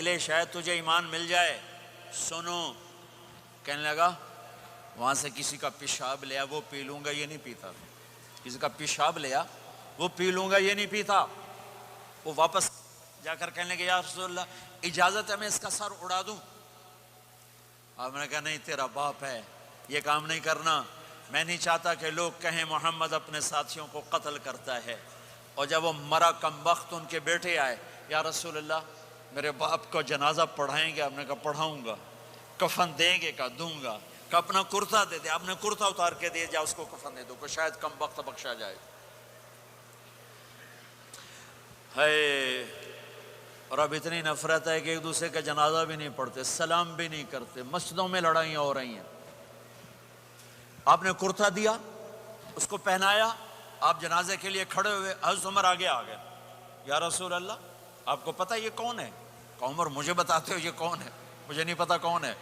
لے شاید تجھے ایمان مل جائے۔ سنو، کہنے لگا وہاں سے کسی کا پیشاب لیا وہ پی لوں گا، یہ نہیں پیتا۔ کسی کا پیشاب لیا وہ پی لوں گا، یہ نہیں پیتا۔ وہ واپس جا کر کہنے لگے یا رسول اللہ اجازت ہے میں اس کا سر اڑا دوں؟ آپ نے کہا نہیں، تیرا باپ ہے، یہ کام نہیں کرنا، میں نہیں چاہتا کہ لوگ کہیں محمد اپنے ساتھیوں کو قتل کرتا ہے۔ اور جب وہ مرا کم وقت ان کے بیٹے آئے، یا رسول اللہ میرے باپ کو جنازہ پڑھائیں گے؟ آپ نے کہا پڑھاؤں گا۔ کفن دیں گے؟ کہا دوں گا۔ کہ اپنا کرتا دے دے۔ آپ نے کرتا اتار کے دے جا، اس کو کفن دے دو کہ شاید کم وقت بخشا جائے۔ ہے، اور اب اتنی نفرت ہے کہ ایک دوسرے کا جنازہ بھی نہیں پڑھتے، سلام بھی نہیں کرتے، مسجدوں میں لڑائیاں ہو رہی ہیں۔ آپ نے کرتا دیا، اس کو پہنایا، آپ جنازے کے لیے کھڑے ہوئے، حضرت عمر آگے آ گئے، یا رسول اللہ آپ کو پتہ یہ کون ہے؟ کہ عمر مجھے بتاتے ہو یہ کون ہے؟ مجھے نہیں پتا کون ہے۔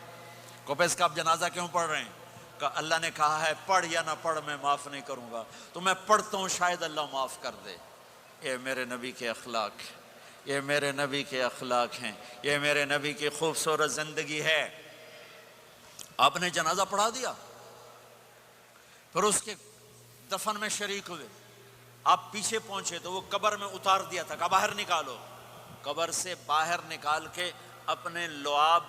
کہ اس کا آپ جنازہ کیوں پڑھ رہے ہیں؟ کہ اللہ نے کہا ہے پڑھ یا نہ پڑھ میں معاف نہیں کروں گا، تو میں پڑھتا ہوں شاید اللہ معاف کر دے۔ یہ میرے نبی کے اخلاق ہیں، یہ میرے نبی کے اخلاق ہیں، یہ میرے نبی کی خوبصورت زندگی ہے۔ آپ نے جنازہ پڑھا دیا، پھر اس کے دفن میں شریک ہوئے۔ آپ پیچھے پہنچے تو وہ قبر میں اتار دیا تھا کہ باہر نکالو۔ قبر سے باہر نکال کے اپنے لعاب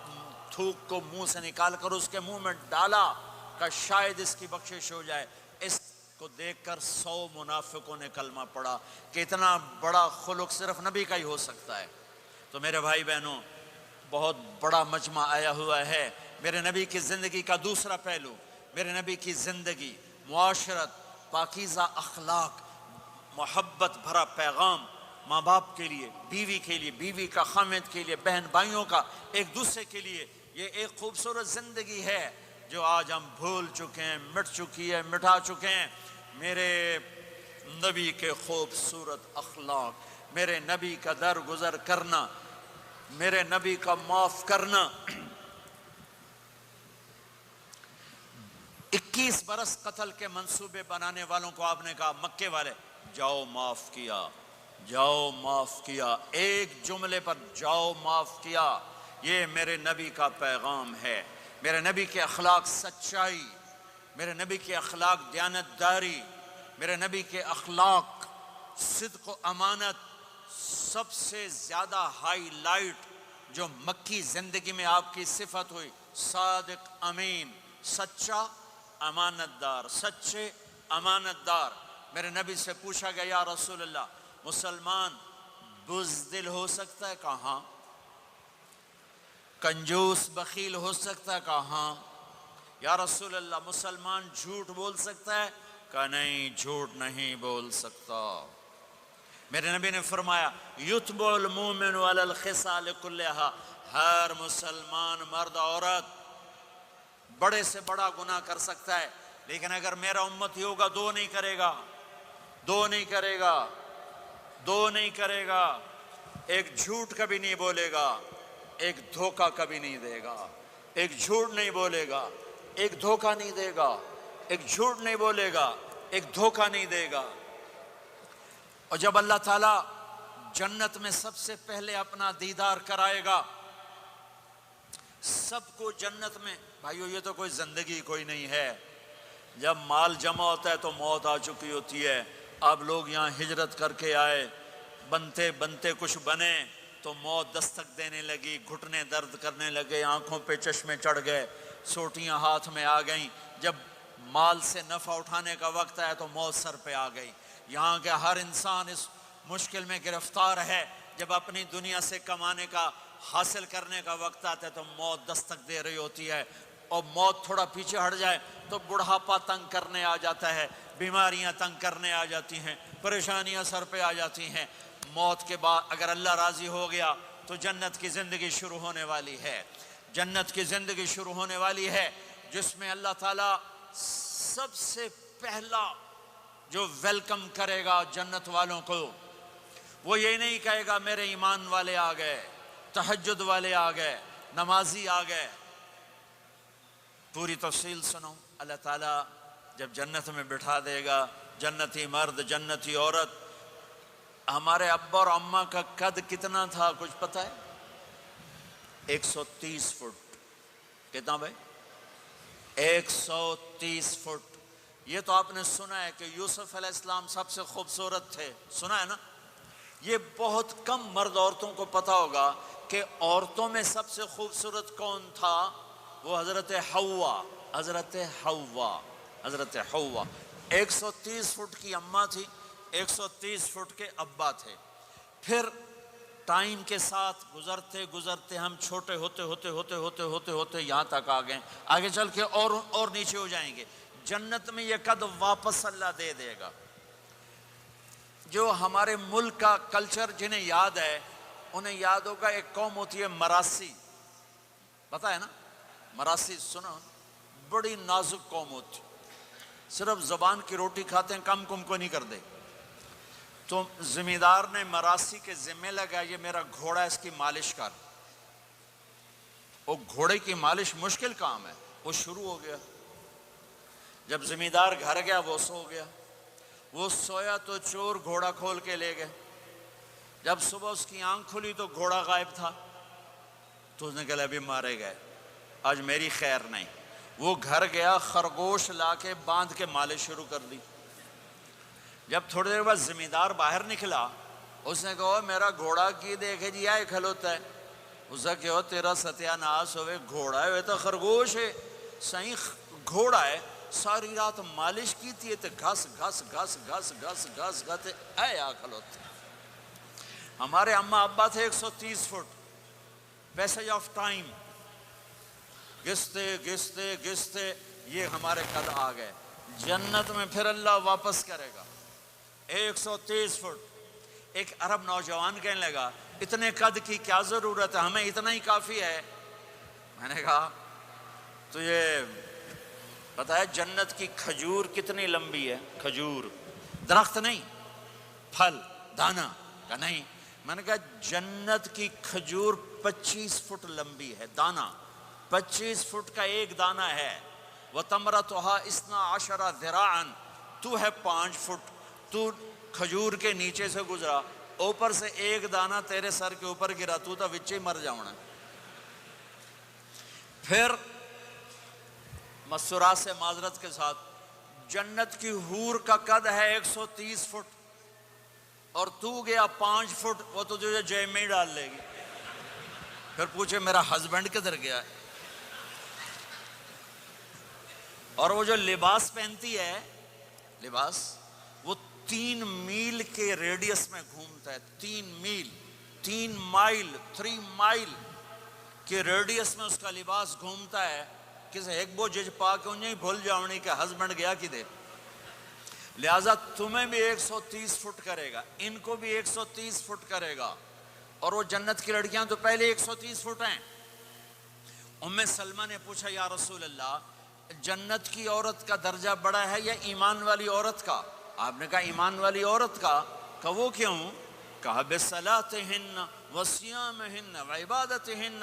تھوک کو منہ سے نکال کر اس کے منہ میں ڈالا کہ شاید اس کی بخشش ہو جائے۔ اس کو دیکھ کر 100 منافقوں نے کلمہ پڑھا کہ اتنا بڑا خلق صرف نبی کا ہی ہو سکتا ہے۔ تو میرے بھائی بہنوں، بہت بڑا مجمع آیا ہوا ہے۔ میرے نبی کی زندگی کا دوسرا پہلو، میرے نبی کی زندگی، معاشرت، پاکیزہ اخلاق، محبت بھرا پیغام، ماں باپ کے لیے، بیوی کے لیے، بیوی کا خامد کے لیے، بہن بھائیوں کا ایک دوسرے کے لیے، یہ ایک خوبصورت زندگی ہے جو آج ہم بھول چکے ہیں، مٹ چکی ہے، مٹا چکے ہیں۔ میرے نبی کے خوبصورت اخلاق، میرے نبی کا درگزر کرنا، میرے نبی کا معاف کرنا۔ 21 برس قتل کے منصوبے بنانے والوں کو آپ نے کہا مکے والے جاؤ معاف کیا، جاؤ معاف کیا، ایک جملے پر جاؤ معاف کیا۔ یہ میرے نبی کا پیغام ہے۔ میرے نبی کے اخلاق سچائی، میرے نبی کے اخلاق دیانتداری، میرے نبی کے اخلاق صدق و امانت۔ سب سے زیادہ ہائی لائٹ جو مکی زندگی میں آپ کی صفت ہوئی، صادق امین، سچا امانت دار، سچے امانت دار۔ میرے نبی سے پوچھا گیا یا رسول اللہ مسلمان بزدل ہو سکتا ہے؟ کہا ہاں۔ کنجوس بخیل ہو سکتا ہے؟ کہا ہاں۔ یا رسول اللہ مسلمان جھوٹ بول سکتا ہے؟ کہا نہیں، جھوٹ نہیں بول سکتا۔ میرے نبی نے فرمایا یتبع المؤمن علی الخصال کلھا، ہر مسلمان مرد عورت بڑے سے بڑا گناہ کر سکتا ہے، لیکن اگر میرا امتی ہوگا دو نہیں کرے گا، دو نہیں کرے گا، دو نہیں کرے گا۔ ایک جھوٹ کبھی نہیں بولے گا، ایک دھوکہ کبھی نہیں دے گا۔ ایک جھوٹ نہیں بولے گا، ایک دھوکہ نہیں دے گا۔ ایک جھوٹ نہیں بولے گا، ایک دھوکہ نہیں دے گا۔ اور جب اللہ تعالیٰ جنت میں سب سے پہلے اپنا دیدار کرائے گا، سب کو جنت میں، بھائیو یہ تو کوئی زندگی کوئی نہیں ہے۔ جب مال جمع ہوتا ہے تو موت آ چکی ہوتی ہے۔ اب لوگ یہاں ہجرت کر کے آئے، بنتے بنتے کچھ بنے تو موت دستک دینے لگی، گھٹنے درد کرنے لگے، آنکھوں پہ چشمے چڑھ گئے، سوٹیاں ہاتھ میں آ گئیں۔ جب مال سے نفع اٹھانے کا وقت آیا تو موت سر پہ آ گئی۔ یہاں کے ہر انسان اس مشکل میں گرفتار ہے۔ جب اپنی دنیا سے کمانے کا، حاصل کرنے کا وقت آتا ہے تو موت دستک دے رہی ہوتی ہے، اور موت تھوڑا پیچھے ہٹ جائے تو بڑھاپا تنگ کرنے آ جاتا ہے، بیماریاں تنگ کرنے آ جاتی ہیں، پریشانیاں سر پہ آ جاتی ہیں۔ موت کے بعد اگر اللہ راضی ہو گیا تو جنت کی زندگی شروع ہونے والی ہے۔ جنت کی زندگی شروع ہونے والی ہے جس میں اللہ تعالیٰ سب سے پہلا جو ویلکم کرے گا جنت والوں کو، وہ یہ نہیں کہے گا میرے ایمان والے آ گئے، تہجد والے آ گئے، نمازی آ گئے۔ پوری تفصیل سنو۔ اللہ تعالیٰ جب جنت میں بٹھا دے گا، جنتی مرد، جنتی عورت۔ ہمارے ابا اور اماں کا قد کتنا تھا کچھ پتہ ہے؟ 130 فٹ. کتنا بھائی؟ 130 فٹ. یہ تو آپ نے سنا ہے کہ یوسف علیہ السلام سب سے خوبصورت تھے، سنا ہے نا؟ یہ بہت کم مرد عورتوں کو پتا ہوگا کہ عورتوں میں سب سے خوبصورت کون تھا. وہ حضرت حوا. حضرت حوا. حضرت حوا 130 فٹ کی اماں تھی، 130 فٹ کے ابا تھے. پھر ٹائم کے ساتھ گزرتے گزرتے ہم چھوٹے ہوتے ہوتے ہوتے ہوتے ہوتے ہوتے یہاں تک آ گئے. آگے چل کے اور نیچے ہو جائیں گے. جنت میں یہ قد واپس اللہ دے دے گا. جو ہمارے ملک کا کلچر جنہیں یاد ہے انہیں یاد ہوگا، ایک قوم ہوتی ہے مراسی، پتہ ہے نا؟ مراسی سنا؟ بڑی نازک قوم ہوتی، صرف زبان کی روٹی کھاتے ہیں، کم کم کو نہیں کر دے. تو زمیندار نے مراسی کے ذمہ لگا، یہ میرا گھوڑا ہے، اس کی مالش کر. وہ گھوڑے کی مالش مشکل کام ہے. وہ شروع ہو گیا. جب زمیندار گھر گیا وہ سو گیا. وہ سویا تو چور گھوڑا کھول کے لے گئے. جب صبح اس کی آنکھ کھلی تو گھوڑا غائب تھا. تو اس نے کہا ابھی مارے گئے، آج میری خیر نہیں. وہ گھر گیا، خرگوش لا کے باندھ کے مالش شروع کر دی. جب تھوڑی دیر بعد زمیندار باہر نکلا، اس نے کہا میرا گھوڑا کی دیکھے جی آئے کھلوتا ہے. اس نے کہا تیرا ستیہ ناس ہوئے، گھوڑا ہے وہ تو خرگوش ہے. صحیح گھوڑا ہے، ساری رات مالش کی تھی تو گھس گھس گھس گھس گھس گھس گھس اے آ کھلوتے. ہمارے اماں ابا تھے 130 فٹ. پیسج آف ٹائم گھستے گھستے گھستے یہ ہمارے قد آ گئے. جنت میں پھر اللہ واپس کرے گا 130 فٹ. ایک عرب نوجوان کہنے لگا اتنے قد کی کیا ضرورت ہے، ہمیں اتنا ہی کافی ہے. میں نے کہا تو یہ پتہ ہے جنت کی کھجور کتنی لمبی ہے؟ کھجور درخت نہیں، پھل دانا کا نہیں. میں نے کہا جنت کی کھجور 25 فٹ لمبی ہے. دانا 25 فٹ کا ایک دانا ہے. وَتَمْرَتُهَا 12 ذِرَاعًا. تو ہے 5 فٹ. تو کھجور کے نیچے سے گزرا، اوپر سے ایک دانہ تیرے سر کے اوپر گرا، تو تا وچے مر جاؤنا. پھر مسورات سے معذرت کے ساتھ جنت کی حور کا قد ہے 130 فٹ اور تو گیا 5 فٹ. وہ تو تجھے جیب میں ہی ڈال لے گی. پھر پوچھے میرا ہسبینڈ کدھر گیا ہے؟ اور وہ جو لباس پہنتی ہے، لباس وہ 3 میل کے ریڈیس میں گھومتا ہے. 3 مائل کے ریڈیس میں اس کا لباس گھومتا ہے. کسی ایک بو جج پا کے انہیں بھول جاؤنی کہ ہسبینڈ گیا کی دے. لہٰذا تمہیں بھی 130 فٹ کرے گا، ان کو بھی 130 فٹ کرے گا. اور وہ جنت کی لڑکیاں تو پہلے 130 فٹ ہیں. ام سلمہ نے پوچھا یا رسول اللہ جنت کی عورت کا درجہ بڑا ہے یا ایمان والی عورت کا؟ آپ نے کہا ایمان والی عورت کا. کہ وہ کیوں؟ کہا بصلاتہن وصیامہن وعبادتہن.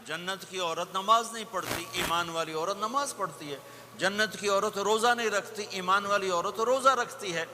جنت کی عورت نماز نہیں پڑھتی، ایمان والی عورت نماز پڑھتی ہے. جنت کی عورت روزہ نہیں رکھتی، ایمان والی عورت روزہ رکھتی ہے.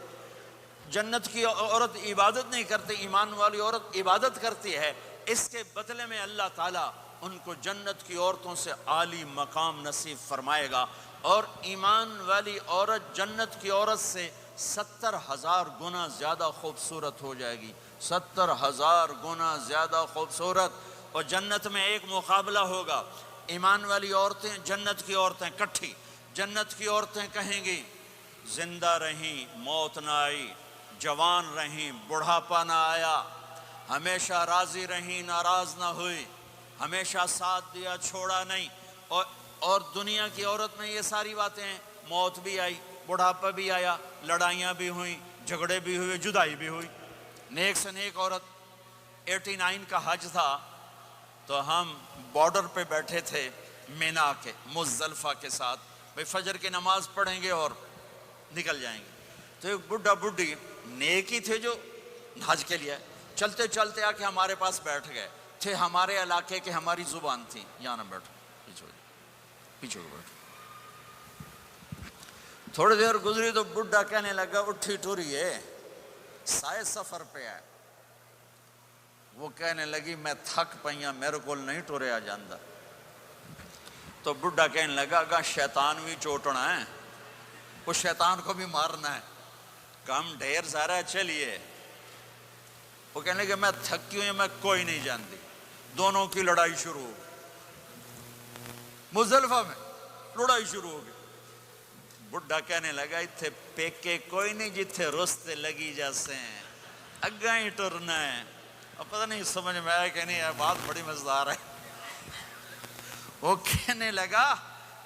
جنت کی عورت عبادت نہیں کرتی، ایمان والی عورت عبادت کرتی ہے. اس کے بدلے میں اللہ تعالیٰ ان کو جنت کی عورتوں سے عالی مقام نصیب فرمائے گا. اور ایمان والی عورت جنت کی عورت سے 70,000 گنا زیادہ خوبصورت ہو جائے گی. 70,000 گنا زیادہ خوبصورت. اور جنت میں ایک مقابلہ ہوگا. ایمان والی عورتیں، جنت کی عورتیں کٹھی. جنت کی عورتیں کہیں گی زندہ رہیں موت نہ آئی، جوان رہیں بڑھاپا نہ آیا، ہمیشہ راضی رہیں ناراض نہ ہوئی، ہمیشہ ساتھ دیا چھوڑا نہیں. اور دنیا کی عورت میں یہ ساری باتیں ہیں، موت بھی آئی، بڑھاپا بھی آیا، لڑائیاں بھی ہوئیں، جھگڑے بھی ہوئے، جدائی بھی ہوئی. نیک سے نیک عورت. 89 کا حج تھا تو ہم بارڈر پہ بیٹھے تھے مینا کے مزدلفہ کے ساتھ. بھئی فجر کی نماز پڑھیں گے اور نکل جائیں گے. تو ایک بڈھا بڈھی نیک ہی تھے جو حج کے لیے چلتے چلتے آ کے ہمارے پاس بیٹھ گئے تھے. ہمارے علاقے کے ہماری زبان تھی، یہاں نہ بیٹھو، پیچھے بیٹھو. تھوڑی دیر گزری تو بڈھا کہنے لگا اٹھی ٹوری ہے، سائے سفر پہ ہے. وہ کہنے لگی میں تھک پئیاں میرے کو نہیں ٹوریا جاندہ. تو بڈھا کہنے لگا گا شیطان بھی چوٹنا ہے, اس شیطان کو بھی مارنا ہے, کام ڈھیر سارا ہے چلیے. وہ کہنے لگے میں تھکی ہوئی میں کوئی نہیں جانتی. دونوں کی لڑائی شروع ہو گئی, مزدلفہ میں لڑائی شروع ہو گئی. بڈھا کہنے لگا اتھے پیکے کوئی نہیں جتھے رستے لگی جیسے ہیں, اگاں ہی ٹرنا ہے. اب پتہ نہیں سمجھ میں آیا کہ نہیں, ہے بات بڑی مزدار ہے. وہ کہنے لگا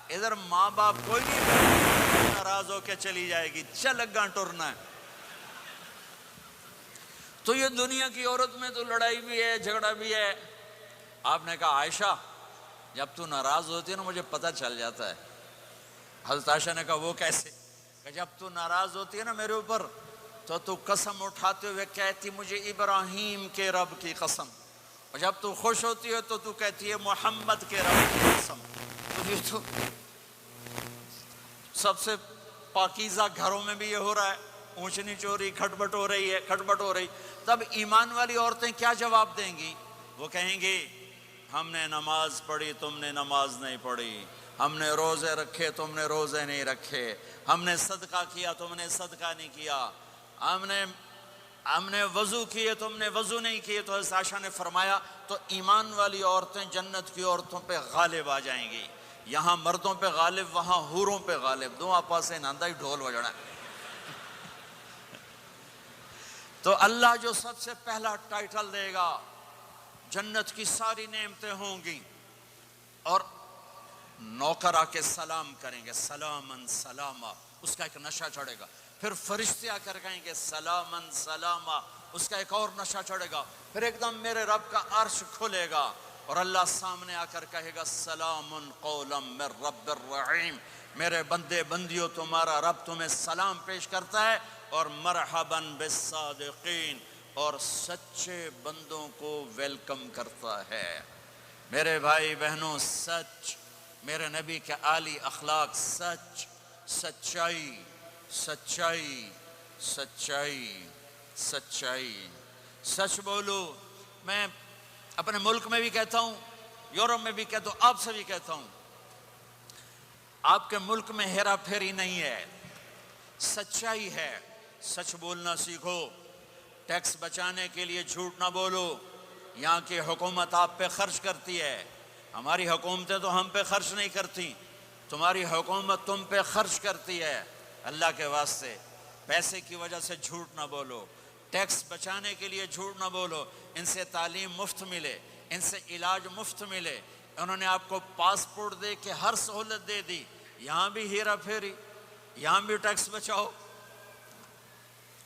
ادھر ماں باپ کوئی نہیں, ناراض ہو کے چلی جائے گی, چل اگاں ٹرنا ہے. تو یہ دنیا کی عورت میں تو لڑائی بھی ہے, جھگڑا بھی ہے. آپ نے کہا عائشہ جب تو ناراض ہوتی ہے نا مجھے پتہ چل جاتا ہے. حضرت عائشہ نے کہا وہ کیسے؟ کہ جب تو ناراض ہوتی ہے نا میرے اوپر تو قسم اٹھاتے ہوئے کہتی مجھے ابراہیم کے رب کی قسم, اور جب تو خوش ہوتی ہے تو کہتی ہے محمد کے رب کی قسم. تو یہ تو سب سے پاکیزہ گھروں میں بھی یہ ہو رہا ہے, اونچ نیچ ہو رہی, کھٹپٹ ہو رہی ہے, کھٹپٹ ہو رہی. تب ایمان والی عورتیں کیا جواب دیں گی؟ وہ کہیں گی ہم نے نماز پڑھی تم نے نماز نہیں پڑھی, ہم نے روزے رکھے تم نے روزے نہیں رکھے, ہم نے صدقہ کیا تم نے صدقہ نہیں کیا, ہم نے وضو کیے تم نے وضو نہیں کیے. تو حضرت عائشہ نے فرمایا تو ایمان والی عورتیں جنت کی عورتوں پہ غالب آ جائیں گی. یہاں مردوں پہ غالب وہاں حوروں پہ غالب, دو آپا سے ناندہ ہی ڈھول بجنا ہے. تو اللہ جو سب سے پہلا ٹائٹل دے گا, جنت کی ساری نعمتیں ہوں گی, اور نوکر آ کے سلام کریں گے سلامن سلاما, اس کا ایک نشہ چڑھے گا. پھر فرشتے آ کر کہیں گے سلامن سلاما, اس کا ایک اور نشہ چڑھے گا. پھر ایک دم میرے رب کا عرش کھلے گا اور اللہ سامنے آ کر کہے گا سلام قولا من رب الرحیم, میرے بندے بندیوں تمہارا رب تمہیں سلام پیش کرتا ہے, اور مرحبا بالصادقین, اور سچے بندوں کو ویلکم کرتا ہے. میرے بھائی بہنوں, سچ, میرے نبی کے عالی اخلاق, سچ, سچائی, سچائی, سچائی, سچائی, سچ بولو. میں اپنے ملک میں بھی کہتا ہوں, یورپ میں بھی کہتا ہوں, آپ سے بھی کہتا ہوں, آپ کے ملک میں ہیرا پھیری نہیں ہے, سچائی ہے. سچ بولنا سیکھو, ٹیکس بچانے کے لیے جھوٹ نہ بولو. یہاں کی حکومت آپ پہ خرچ کرتی ہے, ہماری حکومتیں تو ہم پہ خرچ نہیں کرتی, تمہاری حکومت تم پہ خرچ کرتی ہے. اللہ کے واسطے پیسے کی وجہ سے جھوٹ نہ بولو, ٹیکس بچانے کے لیے جھوٹ نہ بولو. ان سے تعلیم مفت ملے, ان سے علاج مفت ملے, انہوں نے آپ کو پاسپورٹ دے کے ہر سہولت دے دی. یہاں بھی ہیرا پھیری, یہاں بھی ٹیکس بچاؤ,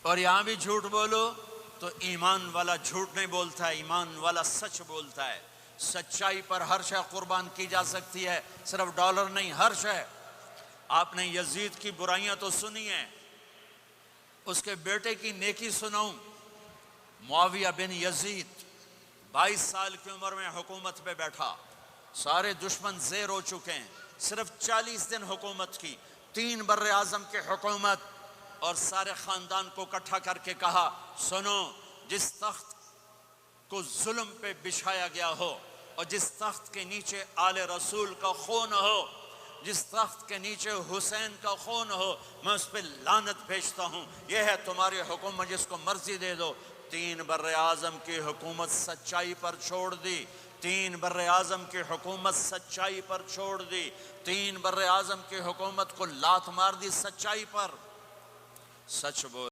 اور یہاں بھی جھوٹ بولو. تو ایمان والا جھوٹ نہیں بولتا ہے, ایمان والا سچ بولتا ہے. سچائی پر ہر شے قربان کی جا سکتی ہے, صرف ڈالر نہیں, ہر شے. آپ نے یزید کی برائیاں تو سنی ہیں, اس کے بیٹے کی نیکی سناؤں. معاویہ بن یزید 22 سال کی عمر میں حکومت پہ بیٹھا, سارے دشمن زیر ہو چکے ہیں, صرف 40 دن حکومت کی, 3 بر اعظم کی حکومت, اور سارے خاندان کو اکٹھا کر کے کہا سنو, جس تخت کو ظلم پہ بچھایا گیا ہو, اور جس تخت کے نیچے آل رسول کا خون ہو, جس تخت کے نیچے حسین کا خون ہو, میں اس پہ لعنت بھیجتا ہوں. یہ ہے تمہاری حکومت, جس کو مرضی دے دو. 3 بر اعظم کی حکومت سچائی پر چھوڑ دی, 3 بر اعظم کی حکومت سچائی پر چھوڑ دی, 3 بر اعظم کی حکومت کو لات مار دی سچائی پر. سچ بول.